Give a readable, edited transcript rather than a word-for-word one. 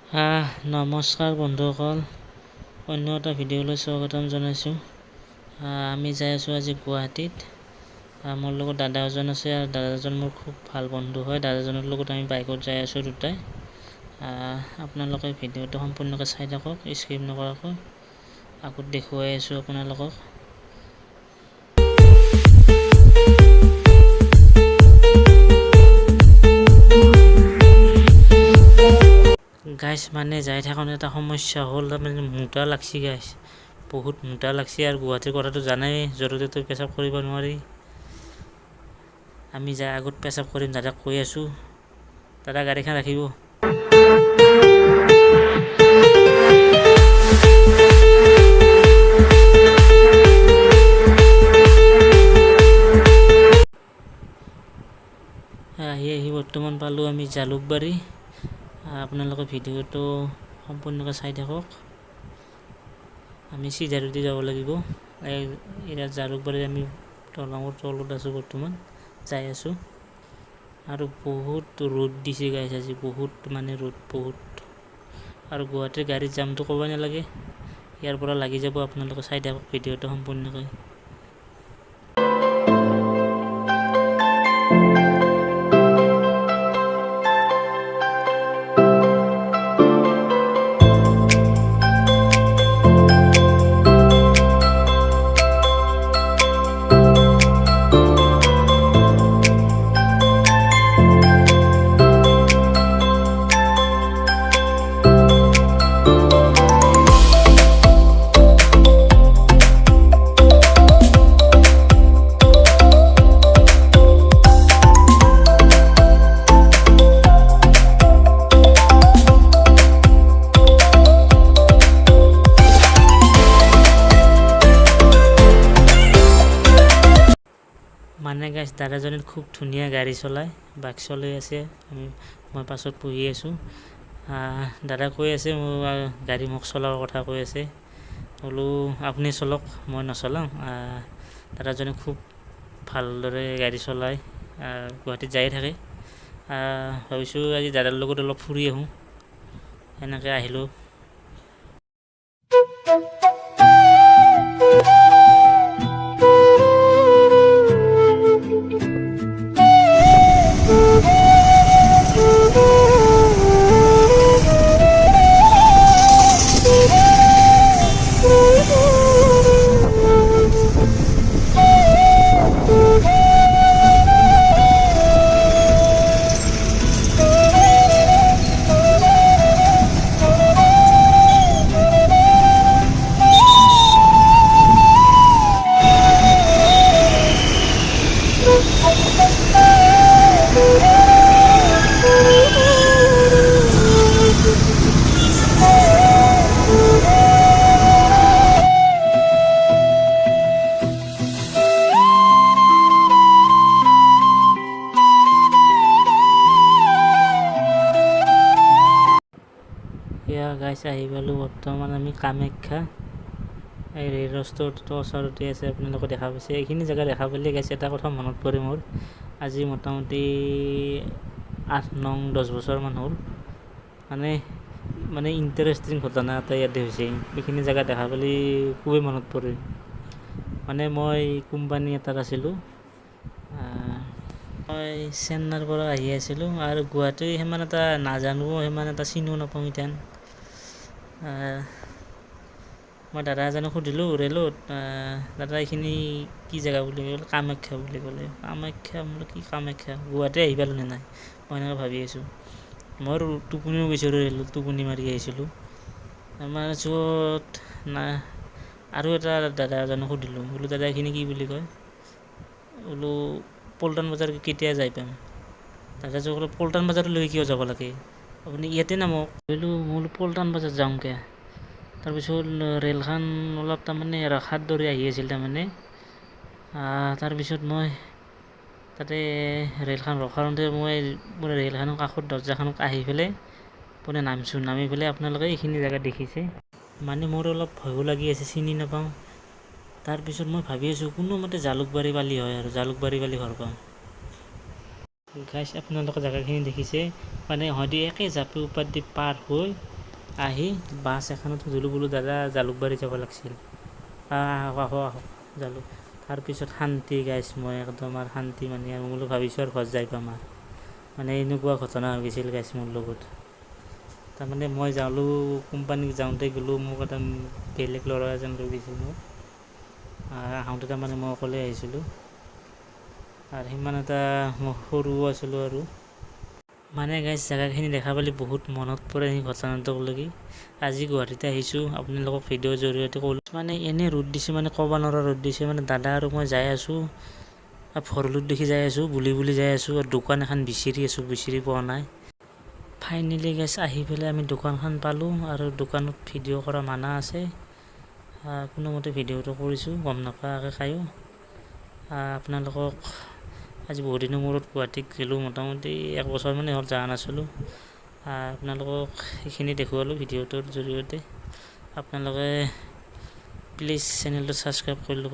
নমস্কাৰ বন্ধুসকল, অন্য এটা ভিডিঅ'লৈ স্বাগতম জনাইছোঁ। আমি যাই আছোঁ আজি গুৱাহাটীত। মোৰ লগত দাদা এজন আছে আৰু দাদাজন মোৰ খুব ভাল বন্ধু হয়। দাদাজনৰ লগত আমি বাইকত যাই আছোঁ দুটাই। আপোনালোকে ভিডিঅ'টো সম্পূৰ্ণকৈ চাই থাকক, স্কিপ নকৰাকৈ। আগত দেখুৱাই আছোঁ আপোনালোকক। গাইছ মানে যাই থাকোঁতে এটা সমস্যা হ'ল, তাৰমানে মোটা লাগছি গাইছ, বহুত মোটা লাগছি। আৰু গুৱাহাটীৰ কথাটো জানাই, য'তে ত'তে পেচাব কৰিব নোৱাৰি। আমি যাই আগত পেচাব কৰিম, দাদাক কৈ আছোঁ, দাদা গাড়ীখন ৰাখিব। আহি বৰ্তমান পালোঁ আমি জালুকবাৰী। আপোনালোকে ভিডিঅ'টো সম্পূৰ্ণকৈ চাই থাকক। আমি চিধাৰুটি যাব লাগিব। এতিয়া জালুকবাৰী আমি দলঙৰ তলত আছোঁ, বৰ্তমান যাই আছোঁ। আৰু বহুত ৰ'দ দিছে গাইছ আজি, বহুত মানে ৰ'দ বহুত। আৰু গুৱাহাটীৰ গাড়ীৰ জামটো ক'বই নালাগে। ইয়াৰ পৰা লাগি যাব, আপোনালোকে চাই থাকক ভিডিঅ'টো সম্পূৰ্ণকৈ। মানে গাইছ, দাদাজনে খুব ধুনীয়া গাড়ী চলায়, বাইক চলাই আছে। মই পাছত বহি আছোঁ। দাদা কৈ আছে মোৰ গাড়ী মোক চলোৱাৰ কথা কৈ আছে। বোলো আপুনি চলাওক, মই নচলাওঁ। দাদাজনে খুব ভালদৰে গাড়ী চলায়, গুৱাহাটীত যাই থাকে। ভাবিছোঁ আজি দাদাৰ লগত অলপ ফুৰি আহোঁ, এনেকৈ আহিলোঁ। গাইছ আহি পালোঁ বৰ্তমান আমি কামাখ্যা। এই ৰেল ৰাস্তাটো ওচৰতে আছে, আপোনালোকে দেখা পাইছে। এইখিনি জেগা দেখা পালে গাইছ এটা কথা মনত পৰে মোৰ। আজি মোটামুটি 8-9-10 বছৰমান হ'ল। মানে ইণ্টাৰেষ্টিং ঘটনা এটা ইয়াতে হৈছে। এইখিনি জেগা দেখা পালে খুবেই মনত পৰে। মানে মই কোম্পানী এটাত আছিলোঁ। মই চেন্নাইৰ পৰা আহি আছিলোঁ, আৰু গুৱাহাটী সিমান এটা নাজানো, সিমান এটা চিনিও নাপাওঁ ইতেন। মই দাদা এজনক সুধিলোঁ ৰেলত, দাদা এইখিনি কি জেগা বুলি ক'লে, কামাখ্যা বুলি ক'লে। কামাখ্যা বোলো কি কামাখ্যা, গুৱাহাটী আহি পালোঁ নে নাই, মই এনেকৈ ভাবি আছোঁ। মই টোপনিও গৈছিলোঁ, ৰেলত টোপনি মাৰি আহিছিলোঁ। আমাৰ য'ত আৰু এটা দাদা এজনক সুধিলোঁ, বোলো দাদা এইখিনি কি বুলি কয়। বোলো পল্টন বজাৰ কেতিয়া যাই পাম। দাদাজনে ক'লে পল্টন বজাৰলৈ কিয় যাব লাগে, আপুনি ইয়াতে নামক। বোলো পল্টন বজাৰ যাওঁ কিয়। তাৰপিছত ৰেলখন অলপ তাৰমানে ৰখাৰ দৰে আহি আছিল তাৰমানে। তাৰপিছত মই তাতে ৰেলখন ৰখাওঁতে মই ৰেলখনৰ কাষত দৰ্জাখনত আহি পেলাই নামি পেলাই আপোনালোকে এইখিনি জেগা দেখিছে। মানে মোৰ অলপ ভয়ো লাগি আছে, চিনি নাপাওঁ। তাৰপিছত মই ভাবি আছোঁ কোনোমতে জালুকবাৰী পালি হয়, আৰু জালুকবাৰী পালি ঘৰ পাওঁ। গাইছ আপোনালোকে জেগাখিনি দেখিছে, মানে হয়তো একে জাপি উপাধি পাৰ হৈ আহি বাছ এখনত সুধিলোঁ বোলো দাদা জালুকবাৰী যাব লাগিছিল, আহক জালুক। তাৰপিছত শান্তি গাইছ, মই একদম আৰু শান্তি মানে আৰু বোলো ভাবিছোঁ আৰু ঘৰত যাই পাম আৰু মানে এনেকুৱা ঘটনা হৈ গৈছিল গাইছ মোৰ লগত। তাৰমানে মই কোম্পানীত যাওঁতে গ'লোঁ, মোক এটা বেলেগ ল'ৰা এজন লৈ গৈছিল মোক। আহোঁতে তাৰমানে মই অকলে আহিছিলোঁ আৰু সিমান এটা মই সৰুও আছিলোঁ আৰু মানে গাইছ জেগাখিনি দেখা পালে বহুত মনত পৰে সেই ঘটনাটোক লাগি। আজি গুৱাহাটীতে আহিছোঁ, আপোনালোকক ভিডিঅ'ৰ জৰিয়তে ক'লোঁ মানে এনেই ৰ'দ দিছে, মানে ক'ব নোৱাৰা ৰ'দ দিছে। মানে দাদা আৰু মই যাই আছোঁ, ভৰলুত দেখি যাই আছোঁ, বুলি যাই আছোঁ, আৰু দোকান এখন বিচাৰি আছোঁ, বিচাৰি পোৱা নাই। ফাইনেলি গাইছ আহি পেলাই আমি দোকানখন পালোঁ, আৰু দোকানত ভিডিঅ' কৰা মানা আছে। কোনোমতে ভিডিঅ'টো কৰিছোঁ, গম নাপায়াকৈ খায়ো। আপোনালোকক আজি বহুত দিনৰ মূৰত গুৱাহাটীত গ'লোঁ, মোটামুটি 1 বছৰমানেই হ'ল যোৱা নাছিলোঁ। আপোনালোকক সেইখিনি দেখুৱালোঁ ভিডিঅ'টোৰ জৰিয়তে। আপোনালোকে প্লিজ চেনেলটো ছাবস্ক্ৰাইব কৰি ল'ব।